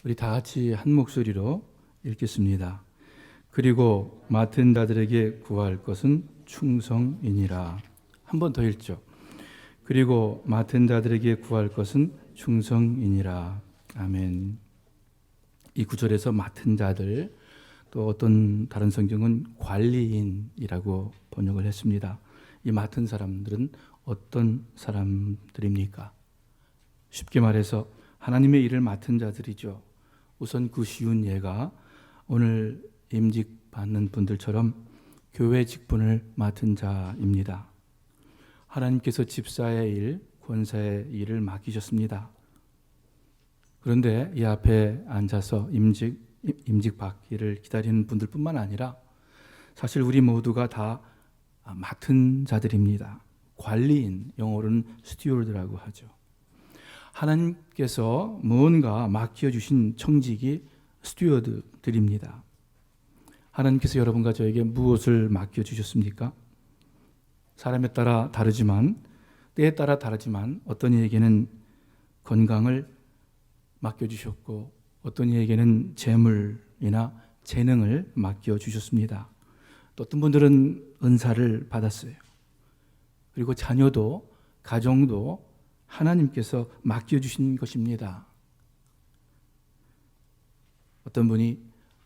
우리 다 같이 한 목소리로 읽겠습니다. 그리고 맡은 자들에게 구할 것은 충성이니라. 한 번 더 읽죠. 그리고 맡은 자들에게 구할 것은 충성이니라. 아멘. 이 구절에서 맡은 자들, 또 어떤 다른 성경은 관리인이라고 번역을 했습니다. 이 맡은 사람들은 어떤 사람들입니까? 쉽게 말해서 하나님의 일을 맡은 자들이죠. 우선 그 쉬운 예가 오늘 임직 받는 분들처럼 교회 직분을 맡은 자입니다. 하나님께서 집사의 일, 권사의 일을 맡기셨습니다. 그런데 이 앞에 앉아서 임직 받기를 기다리는 분들뿐만 아니라 사실 우리 모두가 다 맡은 자들입니다. 관리인, 영어로는 스튜어드라고 하죠. 하나님께서 무언가 맡겨주신 청직이 스튜어드들입니다. 하나님께서 여러분과 저에게 무엇을 맡겨주셨습니까? 사람에 따라 다르지만, 때에 따라 다르지만 어떤 이에게는 건강을 맡겨주셨고 어떤 이에게는 재물이나 재능을 맡겨주셨습니다. 또 어떤 분들은 은사를 받았어요. 그리고 자녀도 가정도 하나님께서 맡겨주신 것입니다. 어떤 분이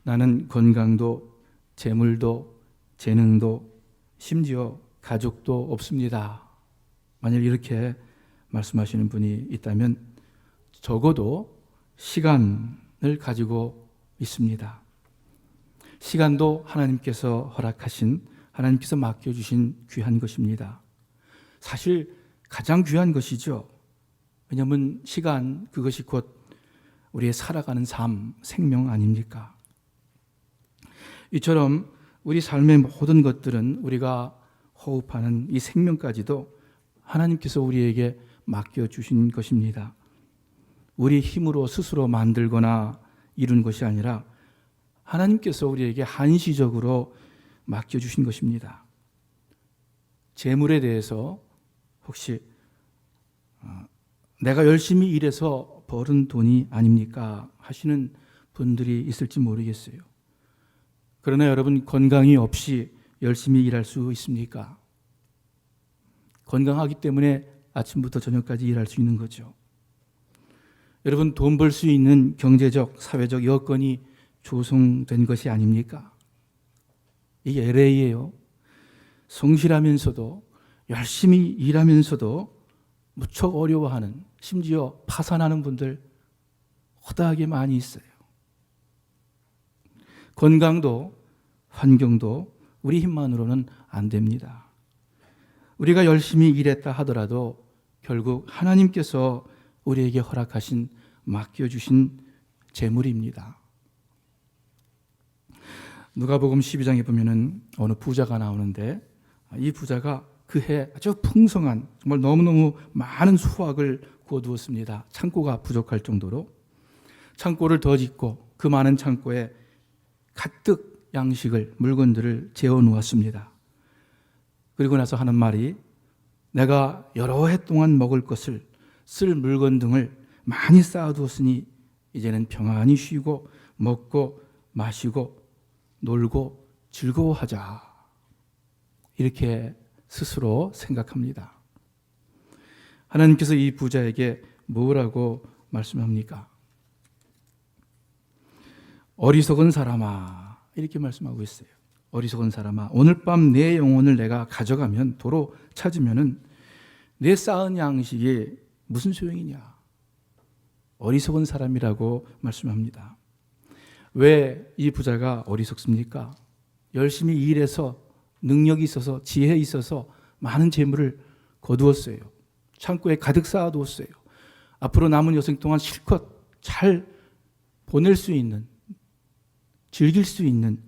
나는 건강도 재물도 재능도 심지어 가족도 없습니다. 만약 이렇게 말씀하시는 분이 있다면 적어도 시간을 가지고 있습니다. 시간도 하나님께서 허락하신, 하나님께서 맡겨주신 귀한 것입니다. 사실 가장 귀한 것이죠. 왜냐하면 시간, 그것이 곧 우리의 살아가는 삶, 생명 아닙니까? 이처럼 우리 삶의 모든 것들은 우리가 호흡하는 이 생명까지도 하나님께서 우리에게 맡겨주신 것입니다. 우리 힘으로 스스로 만들거나 이룬 것이 아니라 하나님께서 우리에게 한시적으로 맡겨주신 것입니다. 재물에 대해서 혹시 내가 열심히 일해서 벌은 돈이 아닙니까? 하시는 분들이 있을지 모르겠어요. 그러나 여러분, 건강이 없이 열심히 일할 수 있습니까? 건강하기 때문에 아침부터 저녁까지 일할 수 있는 거죠. 여러분, 돈 벌 수 있는 경제적, 사회적 여건이 조성된 것이 아닙니까? 이게 LA예요. 성실하면서도 열심히 일하면서도 무척 어려워하는, 심지어 파산하는 분들 허다하게 많이 있어요. 건강도 환경도 우리 힘만으로는 안 됩니다. 우리가 열심히 일했다 하더라도 결국 하나님께서 우리에게 허락하신, 맡겨주신 재물입니다. 누가복음 12장에 보면은 어느 부자가 나오는데 이 부자가 그해 아주 풍성한, 정말 너무너무 많은 수확을 거두었습니다. 창고가 부족할 정도로 창고를 더 짓고 그 많은 창고에 가득 양식을, 물건들을 재워 놓았습니다. 그리고 나서 하는 말이, 내가 여러 해 동안 먹을 것을, 쓸 물건 등을 많이 쌓아두었으니 이제는 평안히 쉬고 먹고 마시고 놀고 즐거워하자. 이렇게 스스로 생각합니다. 하나님께서 이 부자에게 뭐라고 말씀합니까? 어리석은 사람아, 이렇게 말씀하고 있어요. 어리석은 사람아, 오늘 밤 내 영혼을 내가 가져가면, 도로 찾으면은 내 쌓은 양식이 무슨 소용이냐? 어리석은 사람이라고 말씀합니다. 왜 이 부자가 어리석습니까? 열심히 일해서, 능력이 있어서, 지혜 있어서 많은 재물을 거두었어요. 창고에 가득 쌓아두었어요. 앞으로 남은 여생 동안 실컷 잘 보낼 수 있는, 즐길 수 있는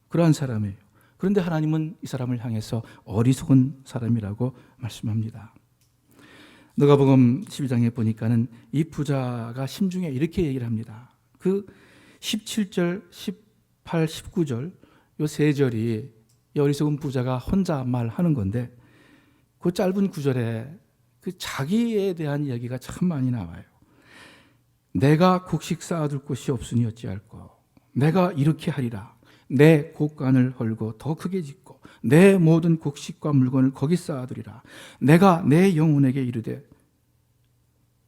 그러한 사람이에요. 그런데 하나님은 이 사람을 향해서 어리석은 사람이라고 말씀합니다. 누가복음 12장에 보니까는 이 부자가 심중에 이렇게 얘기를 합니다. 그 17절, 18, 19절 이 세 절이 이 어리석은 부자가 혼자 말하는 건데, 그 짧은 구절에 그 자기에 대한 이야기가 참 많이 나와요. 내가 곡식 쌓아둘 곳이 없으니 어찌할꼬. 내가 이렇게 하리라. 내 곡간을 헐고 더 크게 짓고 내 모든 곡식과 물건을 거기 쌓아두리라. 내가 내 영혼에게 이르되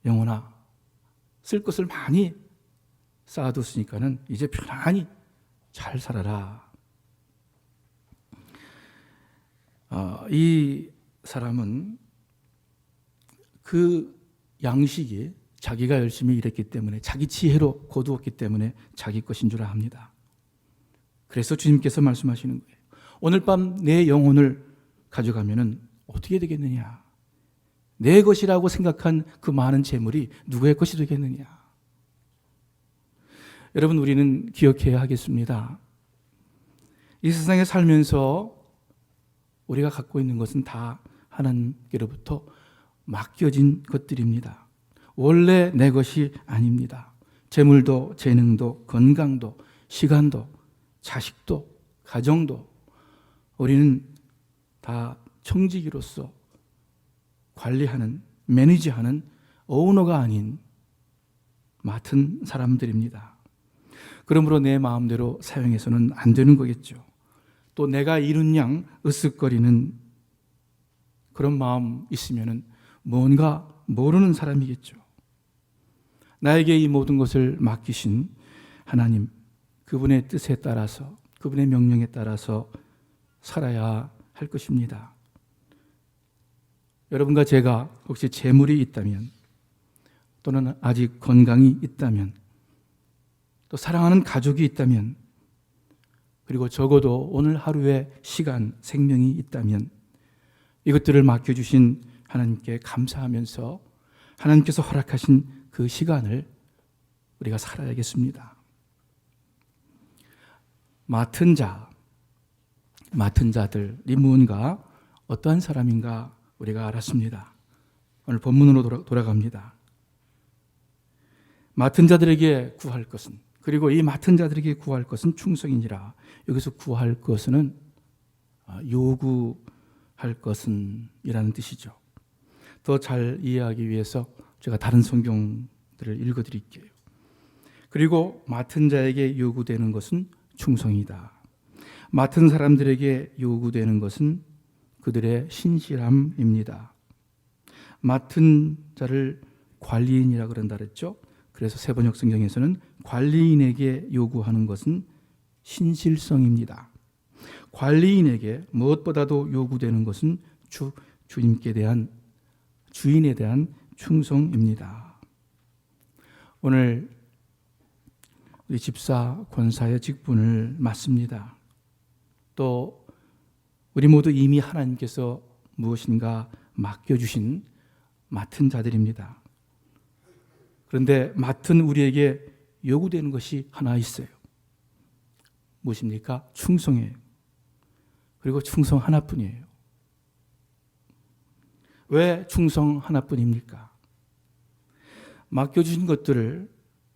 영혼아, 쓸 것을 많이 쌓아뒀으니까는 이제 편안히 잘 살아라. 이 사람은 그 양식이 자기가 열심히 일했기 때문에, 자기 지혜로 거두었기 때문에 자기 것인 줄 압니다. 그래서 주님께서 말씀하시는 거예요. 오늘 밤 내 영혼을 가져가면은 어떻게 되겠느냐? 내 것이라고 생각한 그 많은 재물이 누구의 것이 되겠느냐? 여러분, 우리는 기억해야 하겠습니다. 이 세상에 살면서 우리가 갖고 있는 것은 다 하나님께로부터 맡겨진 것들입니다. 원래 내 것이 아닙니다. 재물도, 재능도, 건강도, 시간도, 자식도, 가정도 우리는 다 청지기로서 관리하는, 매니지하는 오너가 아닌 맡은 사람들입니다. 그러므로 내 마음대로 사용해서는 안 되는 거겠죠. 또 내가 이룬 양 으쓱거리는 그런 마음 있으면은 뭔가 모르는 사람이겠죠. 나에게 이 모든 것을 맡기신 하나님, 그분의 뜻에 따라서, 그분의 명령에 따라서 살아야 할 것입니다. 여러분과 제가 혹시 재물이 있다면, 또는 아직 건강이 있다면, 또 사랑하는 가족이 있다면, 그리고 적어도 오늘 하루의 시간, 생명이 있다면 이것들을 맡겨주신 하나님께 감사하면서 하나님께서 허락하신 그 시간을 우리가 살아야겠습니다. 맡은 자들이 무언가 어떠한 사람인가 우리가 알았습니다. 오늘 본문으로 돌아갑니다. 맡은 자들에게 구할 것은, 그리고 이 맡은 자들에게 구할 것은 충성이니라. 여기서 구할 것은 요구할 것은 이라는 뜻이죠. 더 잘 이해하기 위해서 제가 다른 성경들을 읽어드릴게요. 그리고 맡은 자에게 요구되는 것은 충성이다. 맡은 사람들에게 요구되는 것은 그들의 신실함입니다. 맡은 자를 관리인이라 그런다 그랬죠. 그래서 세번역 성경에서는 관리인에게 요구하는 것은 신실성입니다. 관리인에게 무엇보다도 요구되는 것은 주님께 대한, 주인에 대한 충성입니다. 오늘 우리 집사, 권사의 직분을 맡습니다. 또 우리 모두 이미 하나님께서 무엇인가 맡겨주신 맡은 자들입니다. 그런데 맡은 우리에게 요구되는 것이 하나 있어요. 무엇입니까? 충성이에요. 그리고 충성 하나뿐이에요. 왜 충성 하나뿐입니까? 맡겨주신 것들을,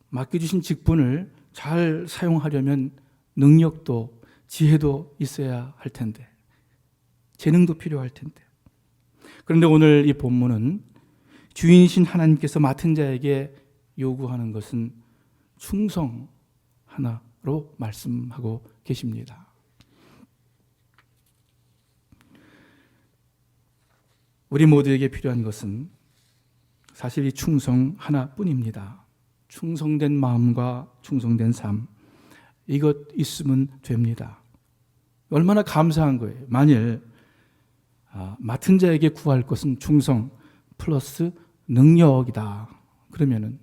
맡겨주신 직분을 잘 사용하려면 능력도 지혜도 있어야 할 텐데, 재능도 필요할 텐데. 그런데 오늘 이 본문은 주인이신 하나님께서 맡은 자에게 요구하는 것은 충성 하나로 말씀하고 계십니다. 우리 모두에게 필요한 것은 사실 이 충성 하나뿐입니다. 충성된 마음과 충성된 삶, 이것 있으면 됩니다. 얼마나 감사한 거예요. 만일 맡은 자에게 구할 것은 충성 플러스 능력이다. 그러면은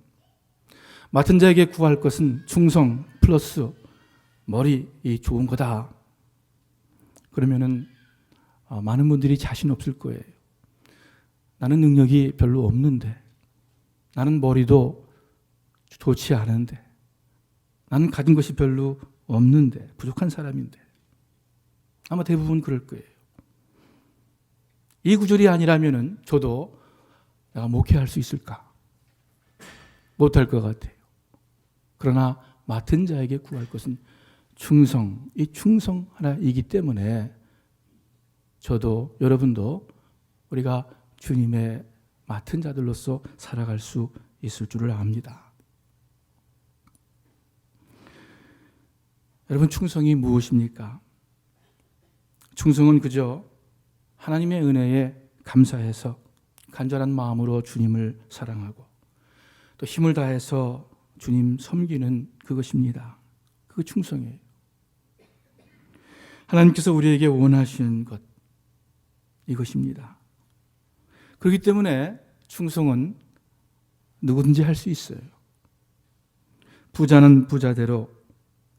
맡은 자에게 구할 것은 충성 플러스 머리 좋은 거다. 그러면은 많은 분들이 자신 없을 거예요. 나는 능력이 별로 없는데, 나는 머리도 좋지 않은데, 나는 가진 것이 별로 없는데, 부족한 사람인데. 아마 대부분 그럴 거예요. 이 구절이 아니라면은 저도 내가 목회할 수 있을까? 못할 것 같아요. 그러나 맡은 자에게 구할 것은 충성, 이 충성 하나이기 때문에 저도 여러분도 우리가 주님의 맡은 자들로서 살아갈 수 있을 줄을 압니다. 여러분, 충성이 무엇입니까? 충성은 그저 하나님의 은혜에 감사해서 간절한 마음으로 주님을 사랑하고 또 힘을 다해서 주님 섬기는 그것입니다. 그거 충성이에요. 하나님께서 우리에게 원하시는 것, 이것입니다. 그렇기 때문에 충성은 누구든지 할 수 있어요. 부자는 부자대로,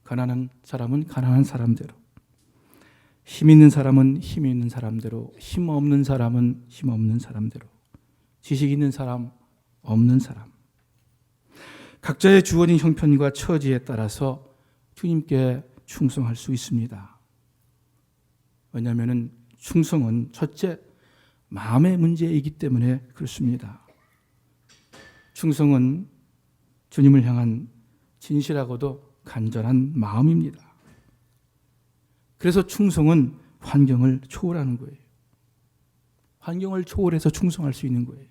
가난한 사람은 가난한 사람대로, 힘 있는 사람은 힘 있는 사람대로, 힘 없는 사람은 힘 없는 사람대로, 지식 있는 사람, 없는 사람, 각자의 주어진 형편과 처지에 따라서 주님께 충성할 수 있습니다. 왜냐하면 충성은 첫째, 마음의 문제이기 때문에 그렇습니다. 충성은 주님을 향한 진실하고도 간절한 마음입니다. 그래서 충성은 환경을 초월하는 거예요. 환경을 초월해서 충성할 수 있는 거예요.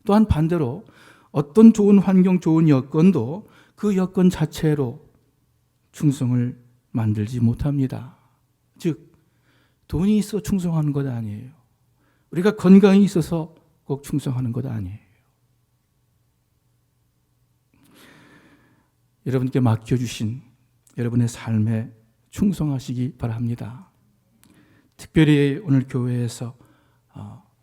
또한 반대로 어떤 좋은 환경, 좋은 여건도 그 여건 자체로 충성을 만들지 못합니다. 즉, 돈이 있어 충성하는 것 아니에요. 우리가 건강이 있어서 꼭 충성하는 것 아니에요. 여러분께 맡겨주신 여러분의 삶에 충성하시기 바랍니다. 특별히 오늘 교회에서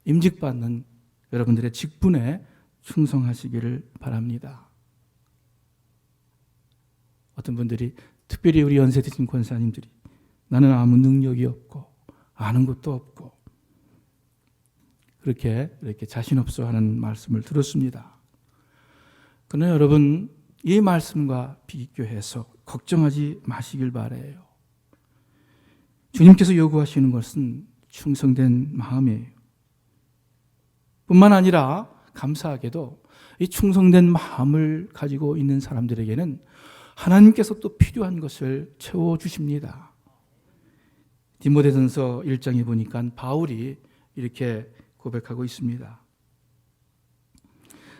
임직받는 여러분들의 직분에 충성하시기를 바랍니다. 어떤 분들이, 특별히 우리 연세 드신 권사님들이, 나는 아무 능력이 없고 아는 것도 없고 이렇게 자신 없어 하는 말씀을 들었습니다. 그러나 여러분, 이 말씀과 비교해서 걱정하지 마시길 바라요. 주님께서 요구하시는 것은 충성된 마음이에요. 뿐만 아니라 감사하게도 이 충성된 마음을 가지고 있는 사람들에게는 하나님께서 또 필요한 것을 채워주십니다. 디모데전서 1장에 보니까 바울이 이렇게 고백하고 있습니다.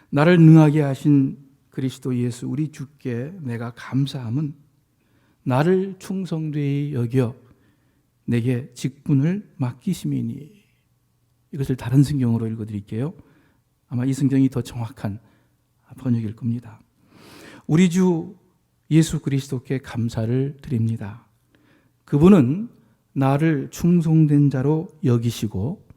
나를 능하게 하신 그리스도 예수 우리 주께 내가 감사함은 나를 충성되이 여겨 내게 직분을 맡기심이니. 이것을 다른 성경으로 읽어드릴게요. 아마 이 성경이 더 정확한 번역일 겁니다. 우리 주 예수 그리스도께 감사를 드립니다. 그분은 나를 충성된 자로 여기시고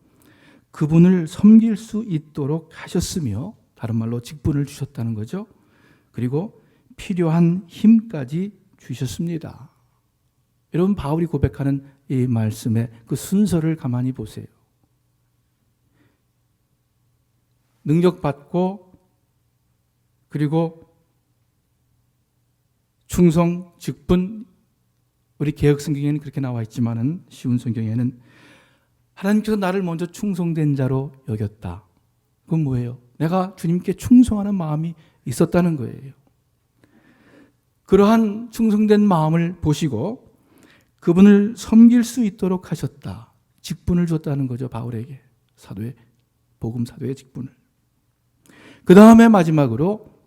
그분을 섬길 수 있도록 하셨으며, 다른 말로 직분을 주셨다는 거죠. 그리고 필요한 힘까지 주셨습니다. 여러분, 바울이 고백하는 이 말씀의 그 순서를 가만히 보세요. 능력받고, 그리고 충성, 직분, 우리 개혁 성경에는 그렇게 나와 있지만은 쉬운 성경에는 하나님께서 나를 먼저 충성된 자로 여겼다. 그건 뭐예요? 내가 주님께 충성하는 마음이 있었다는 거예요. 그러한 충성된 마음을 보시고 그분을 섬길 수 있도록 하셨다. 직분을 줬다는 거죠, 바울에게. 사도의, 복음 사도의 직분을. 그 다음에 마지막으로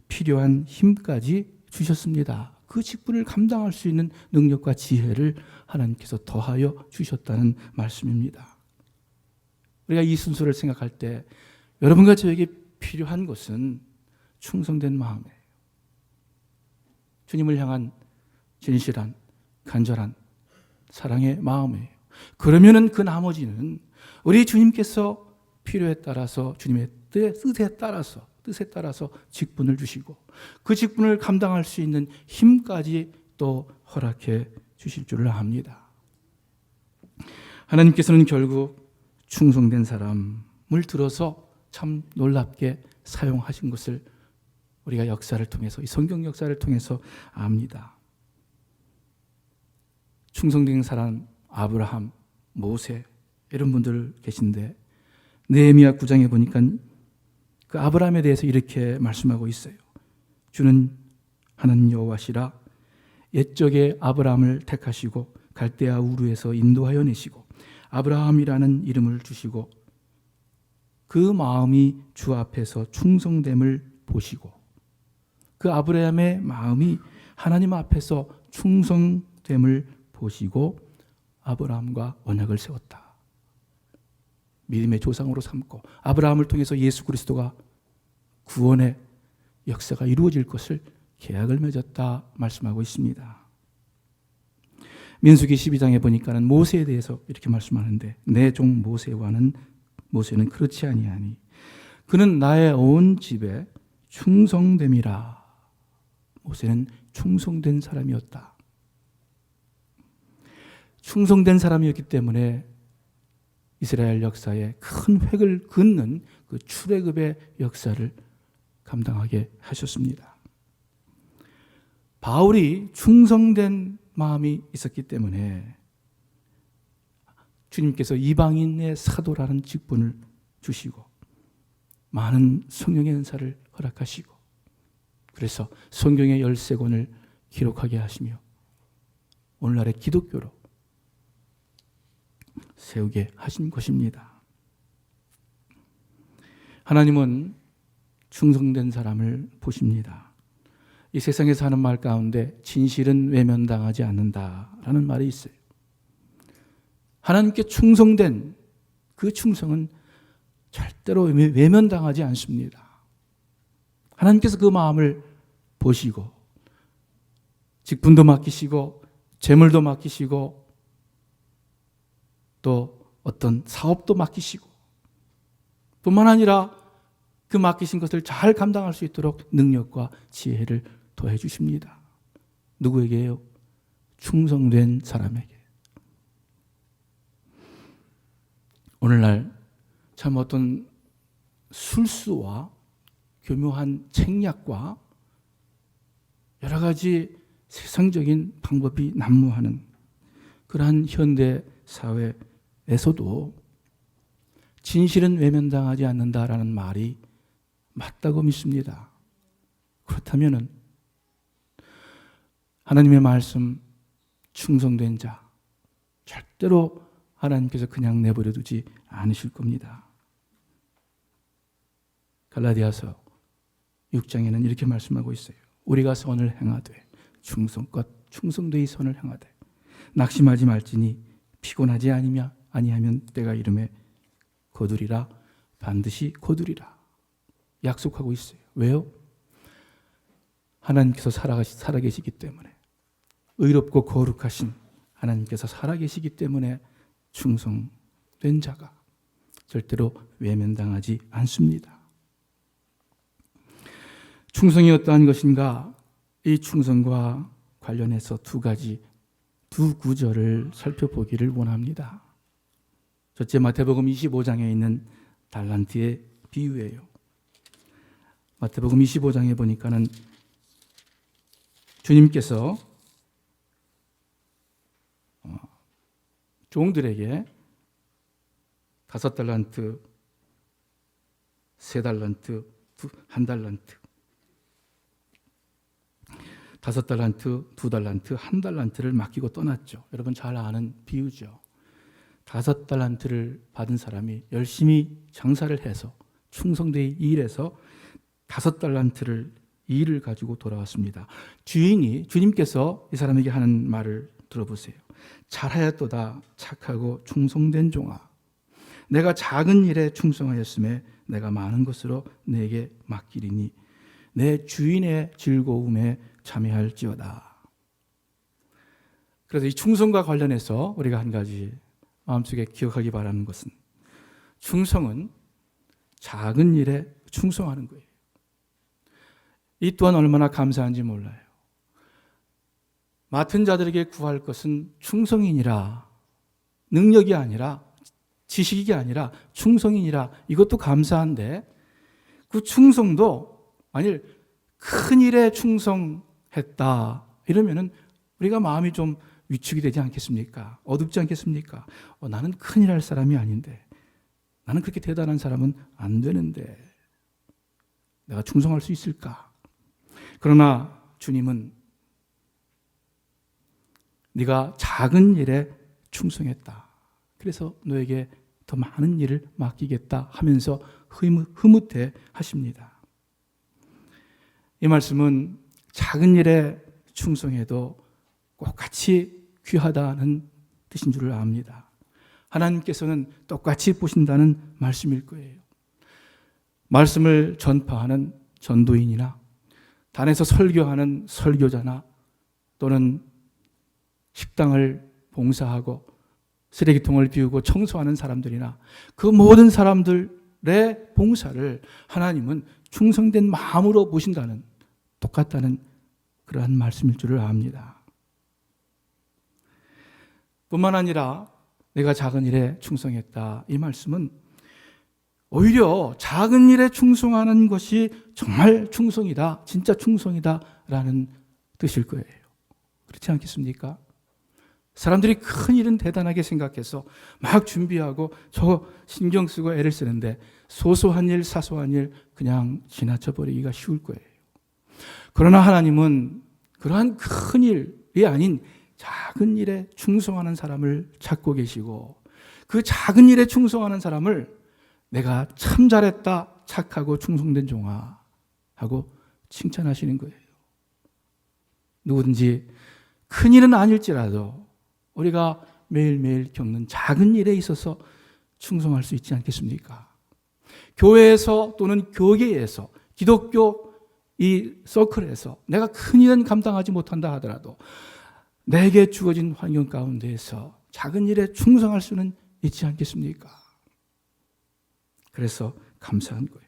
필요한 힘까지 주셨습니다. 그 직분을 감당할 수 있는 능력과 지혜를 하나님께서 더하여 주셨다는 말씀입니다. 우리가 이 순서를 생각할 때 여러분과 저에게 필요한 것은 충성된 마음이에요. 주님을 향한 진실한, 간절한 사랑의 마음이에요. 그러면은 그 나머지는 우리 주님께서 필요에 따라서, 주님의 뜻에 따라서 직분을 주시고 그 직분을 감당할 수 있는 힘까지 또 허락해 주실 줄을 압니다. 하나님께서는 결국 충성된 사람을 들어서 참 놀랍게 사용하신 것을 우리가 역사를 통해서, 이 성경 역사를 통해서 압니다. 충성된 사람, 아브라함, 모세, 이런 분들 계신데 느헤미야 9장에 보니까 그 아브라함에 대해서 이렇게 말씀하고 있어요. 주는 하나님 여호와시라 옛적에 아브라함을 택하시고 갈대아 우르에서 인도하여 내시고 아브라함이라는 이름을 주시고 그 마음이 주 앞에서 충성됨을 보시고 그 아브라함의 마음이 하나님 앞에서 충성됨을 보시고 아브라함과 언약을 세웠다. 믿음의 조상으로 삼고 아브라함을 통해서 예수 그리스도가 구원의 역사가 이루어질 것을 계약을 맺었다 말씀하고 있습니다. 민수기 12장에 보니까는 모세에 대해서 이렇게 말씀하는데 내 종 모세는 그렇지 아니하니 그는 나의 온 집에 충성됨이라. 모세는 충성된 사람이었다. 충성된 사람이었기 때문에 이스라엘 역사에 큰 획을 긋는 그 출애굽의 역사를 감당하게 하셨습니다. 바울이 충성된 마음이 있었기 때문에 주님께서 이방인의 사도라는 직분을 주시고 많은 성령의 은사를 허락하시고 그래서 성경의 13권을 기록하게 하시며 오늘날의 기독교로 세우게 하신 것입니다. 하나님은 충성된 사람을 보십니다. 이 세상에서 하는 말 가운데 진실은 외면당하지 않는다라는 말이 있어요. 하나님께 충성된 그 충성은 절대로 외면당하지 않습니다. 하나님께서 그 마음을 보시고 직분도 맡기시고 재물도 맡기시고 또 어떤 사업도 맡기시고 뿐만 아니라 그 맡기신 것을 잘 감당할 수 있도록 능력과 지혜를 더해 주십니다. 누구에게요? 충성된 사람에게. 오늘날 참 어떤 술수와 교묘한 책략과 여러 가지 세상적인 방법이 난무하는 그러한 현대 사회에서도 진실은 외면당하지 않는다라는 말이 맞다고 믿습니다. 그렇다면 하나님의 말씀 충성된 자 절대로 하나님께서 그냥 내버려 두지 않으실 겁니다. 갈라디아서 6장에는 이렇게 말씀하고 있어요. 우리가 선을 행하되 충성껏 충성되이 선을 행하되 낙심하지 말지니 피곤하지 아니하면 때가 이름에 거두리라. 반드시 거두리라 약속하고 있어요. 왜요? 하나님께서 살아계시기 때문에 의롭고 거룩하신 하나님께서 살아계시기 때문에 충성된 자가 절대로 외면당하지 않습니다. 충성이 어떠한 것인가? 이 충성과 관련해서 두 구절을 살펴보기를 원합니다. 첫째, 마태복음 25장에 있는 달란트의 비유예요. 마태복음 25장에 보니까는 주님께서 종들에게 5달란트, 3달란트, 1달란트, 5달란트, 2달란트, 1달란트를 맡기고 떠났죠. 여러분 잘 아는 비유죠. 5달란트를 받은 사람이 열심히 장사를 해서 충성되이 일해서 5달란트를 일을 가지고 돌아왔습니다. 주님께서 이 사람에게 하는 말을 들어보세요. 잘하였도다 착하고 충성된 종아, 내가 작은 일에 충성하였음에 내가 많은 것으로 내게 맡기리니 내 주인의 즐거움에 참여할지어다. 그래서 이 충성과 관련해서 우리가 한 가지 마음속에 기억하기 바라는 것은 충성은 작은 일에 충성하는 거예요. 이 또한 얼마나 감사한지 몰라요. 맡은 자들에게 구할 것은 충성이니라. 능력이 아니라 지식이 아니라 충성이니라. 이것도 감사한데 그 충성도 만일 큰 일에 충성했다 이러면은 우리가 마음이 좀 위축이 되지 않겠습니까? 어둡지 않겠습니까? 나는 큰일 할 사람이 아닌데, 나는 그렇게 대단한 사람은 안 되는데 내가 충성할 수 있을까? 그러나 주님은 네가 작은 일에 충성했다. 그래서 너에게 더 많은 일을 맡기겠다 하면서 흐뭇해 하십니다. 이 말씀은 작은 일에 충성해도 똑같이 귀하다는 뜻인 줄을 압니다. 하나님께서는 똑같이 보신다는 말씀일 거예요. 말씀을 전파하는 전도인이나 단에서 설교하는 설교자나 또는 식당을 봉사하고 쓰레기통을 비우고 청소하는 사람들이나 그 모든 사람들의 봉사를 하나님은 충성된 마음으로 보신다는, 똑같다는 그러한 말씀일 줄을 압니다. 뿐만 아니라 내가 작은 일에 충성했다, 이 말씀은 오히려 작은 일에 충성하는 것이 정말 충성이다, 진짜 충성이다 라는 뜻일 거예요. 그렇지 않겠습니까? 사람들이 큰 일은 대단하게 생각해서 막 준비하고 저 신경 쓰고 애를 쓰는데 소소한 일, 사소한 일 그냥 지나쳐 버리기가 쉬울 거예요. 그러나 하나님은 그러한 큰 일이 아닌 작은 일에 충성하는 사람을 찾고 계시고, 그 작은 일에 충성하는 사람을 내가 참 잘했다, 착하고 충성된 종아 하고 칭찬하시는 거예요. 누구든지 큰 일은 아닐지라도 우리가 매일매일 겪는 작은 일에 있어서 충성할 수 있지 않겠습니까? 교회에서 또는 교계에서, 기독교 이 서클에서 내가 큰 일은 감당하지 못한다 하더라도 내게 주어진 환경 가운데에서 작은 일에 충성할 수는 있지 않겠습니까? 그래서 감사한 거예요.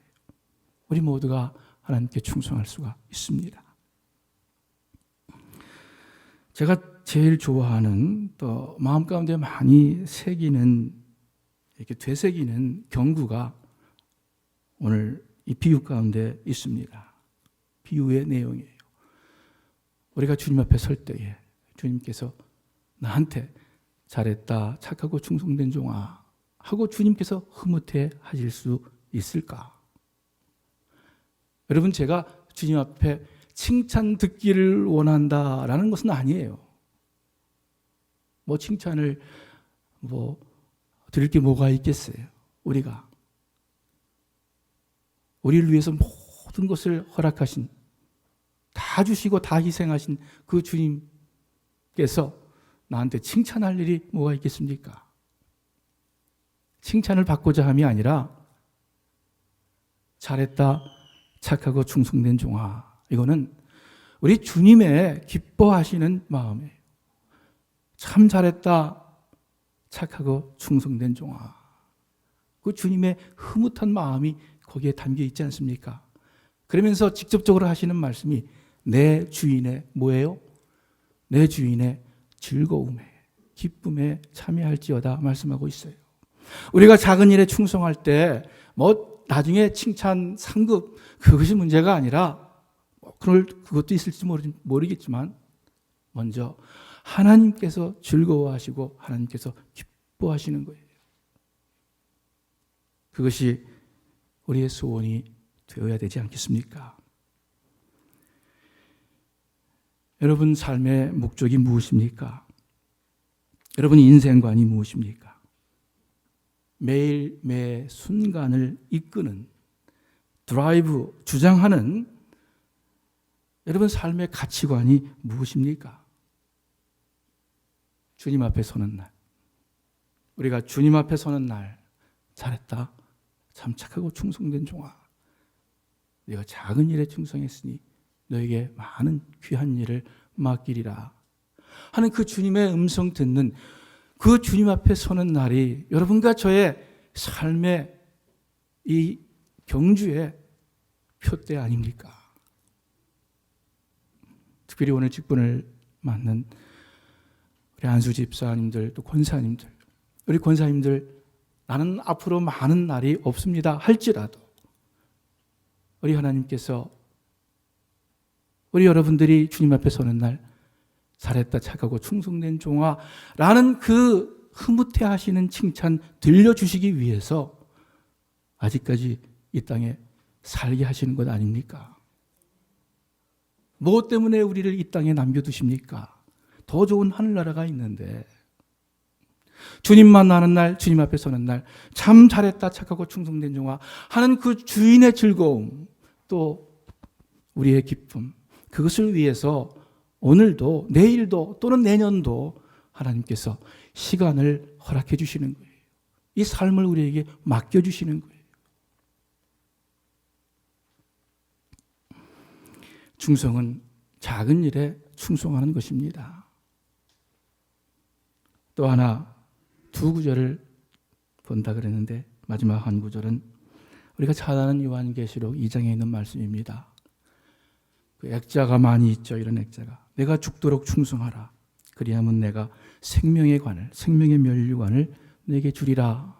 우리 모두가 하나님께 충성할 수가 있습니다. 제가 제일 좋아하는, 또 마음 가운데 많이 새기는, 이렇게 되새기는 경구가 오늘 이 비유 가운데 있습니다. 비유의 내용이에요. 우리가 주님 앞에 설 때에 주님께서 나한테 잘했다, 착하고 충성된 종아 하고 주님께서 흐뭇해 하실 수 있을까? 여러분, 제가 주님 앞에 칭찬 듣기를 원한다라는 것은 아니에요. 뭐 칭찬을 드릴 게 뭐가 있겠어요? 우리가 우리를 위해서 모든 것을 허락하신, 다 주시고 다 희생하신 그 주님께서 나한테 칭찬할 일이 뭐가 있겠습니까? 칭찬을 받고자 함이 아니라 잘했다, 착하고 충성된 종아, 이거는 우리 주님의 기뻐하시는 마음이에요. 참 잘했다, 착하고 충성된 종아, 그 주님의 흐뭇한 마음이 거기에 담겨 있지 않습니까? 그러면서 직접적으로 하시는 말씀이 내 주인의 뭐예요? 내 주인의 즐거움에, 기쁨에 참여할지어다 말씀하고 있어요. 우리가 작은 일에 충성할 때 나중에 칭찬, 상급, 그것이 문제가 아니라 그것도 있을지 모르겠지만 먼저 하나님께서 즐거워하시고 하나님께서 기뻐하시는 거예요. 그것이 우리의 소원이 되어야 되지 않겠습니까? 여러분 삶의 목적이 무엇입니까? 여러분 인생관이 무엇입니까? 매일 매 순간을 이끄는, 드라이브, 주장하는 여러분 삶의 가치관이 무엇입니까? 주님 앞에 서는 날, 우리가 주님 앞에 서는 날, 잘했다, 참 착하고 충성된 종아, 네가 작은 일에 충성했으니 너에게 많은 귀한 일을 맡기리라 하는 그 주님의 음성 듣는 그 주님 앞에 서는 날이 여러분과 저의 삶의 이 경주의 표대 아닙니까? 특별히 오늘 직분을 맡는 우리 안수 집사님들, 또 권사님들, 우리 권사님들, 나는 앞으로 많은 날이 없습니다 할지라도 우리 하나님께서 우리 여러분들이 주님 앞에 서는 날, 잘했다, 착하고 충성된 종아라는 그 흐뭇해 하시는 칭찬 들려주시기 위해서 아직까지 이 땅에 살게 하시는 것 아닙니까? 무엇 때문에 우리를 이 땅에 남겨두십니까? 더 좋은 하늘나라가 있는데, 주님 만나는 날, 주님 앞에 서는 날, 참 잘했다, 착하고 충성된 종아 하는 그 주인의 즐거움, 또 우리의 기쁨, 그것을 위해서 오늘도 내일도 또는 내년도 하나님께서 시간을 허락해 주시는 거예요. 이 삶을 우리에게 맡겨주시는 거예요. 충성은 작은 일에 충성하는 것입니다. 또 하나 두 구절을 본다 그랬는데 마지막 한 구절은 우리가 잘 아는 요한계시록 2장에 있는 말씀입니다. 그 액자가 많이 있죠. 이런 액자가. 내가 죽도록 충성하라. 그리하면 내가 생명의 관을, 생명의 면류관을 내게 주리라.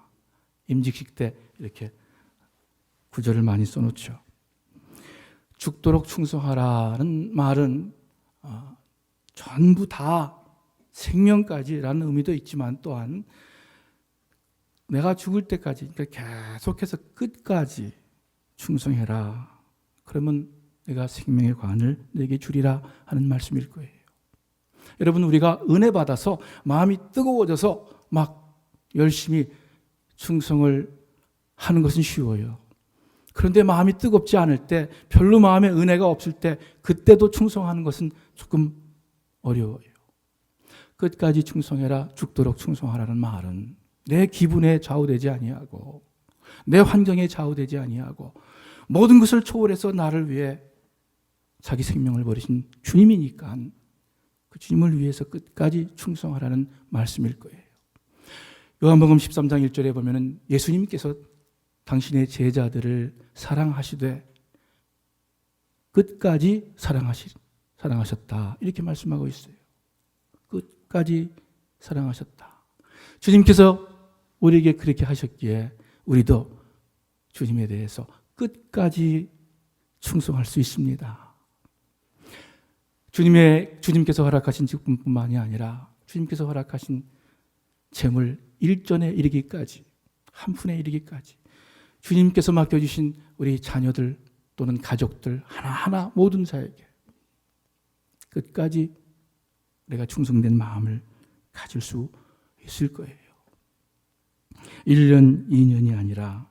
임직식 때 이렇게 구절을 많이 써놓죠. 죽도록 충성하라는 말은 전부 다 생명까지라는 의미도 있지만 또한 내가 죽을 때까지, 그러니까 계속해서 끝까지 충성해라. 그러면 내가 생명의 관을 내게 주리라 하는 말씀일 거예요. 여러분, 우리가 은혜 받아서 마음이 뜨거워져서 막 열심히 충성을 하는 것은 쉬워요. 그런데 마음이 뜨겁지 않을 때, 별로 마음에 은혜가 없을 때, 그때도 충성하는 것은 조금 어려워요. 끝까지 충성해라, 죽도록 충성하라는 말은 내 기분에 좌우되지 아니하고 내 환경에 좌우되지 아니하고 모든 것을 초월해서 나를 위해 자기 생명을 버리신 주님이니까 그 주님을 위해서 끝까지 충성하라는 말씀일 거예요. 요한복음 13장 1절에 보면은 예수님께서 당신의 제자들을 사랑하시되 끝까지 사랑하셨다. 이렇게 말씀하고 있어요. 끝까지 사랑하셨다. 주님께서 우리에게 그렇게 하셨기에 우리도 주님에 대해서 끝까지 충성할 수 있습니다. 주님께서 허락하신 직분뿐만이 아니라 주님께서 허락하신 재물 1전에 이르기까지, 한 푼에 이르기까지 주님께서 맡겨주신 우리 자녀들 또는 가족들 하나하나 모든 자에게 끝까지 내가 충성된 마음을 가질 수 있을 거예요. 1년, 2년이 아니라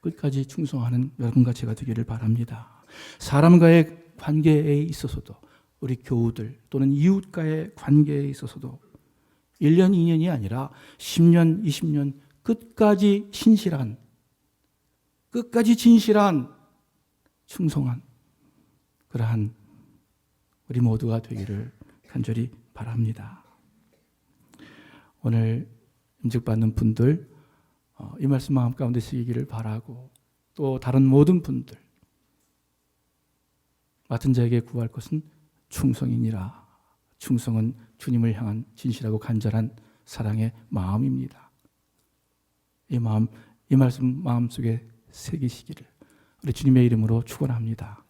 끝까지 충성하는 여러분과 제가 되기를 바랍니다. 사람과의 관계에 있어서도, 우리 교우들 또는 이웃과의 관계에 있어서도 1년, 2년이 아니라 10년, 20년 끝까지 신실한, 끝까지 진실한, 충성한 그러한 우리 모두가 되기를 간절히 바랍니다. 오늘 임직받는 분들 이 말씀 마음 가운데 쓰이기를 바라고, 또 다른 모든 분들 맡은 자에게 구할 것은 충성이니라. 충성은 주님을 향한 진실하고 간절한 사랑의 마음입니다. 이 마음, 이 말씀 마음속에 새기시기를 우리 주님의 이름으로 축원합니다.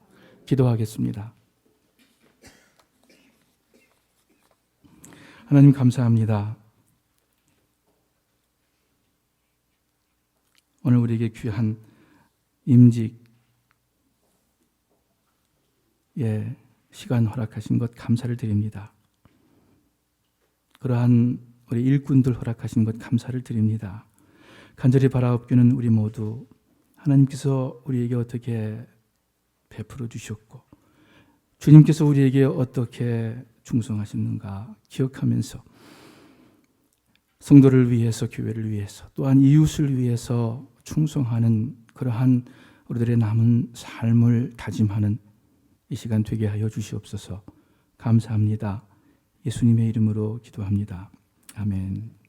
기도하겠습니다. 하나님 감사합니다. 오늘 우리에게 귀한 임직의 시간 허락하신 것 감사를 드립니다. 그러한 우리 일꾼들 허락하신 것 감사를 드립니다. 간절히 바라옵기는 우리 모두 하나님께서 우리에게 어떻게 베풀어 주셨고 주님께서 우리에게 어떻게 충성하셨는가 기억하면서 성도를 위해서, 교회를 위해서, 또한 이웃을 위해서 충성하는 그러한 우리들의 남은 삶을 다짐하는 이 시간 되게 하여 주시옵소서. 감사합니다. 예수님의 이름으로 기도합니다. 아멘.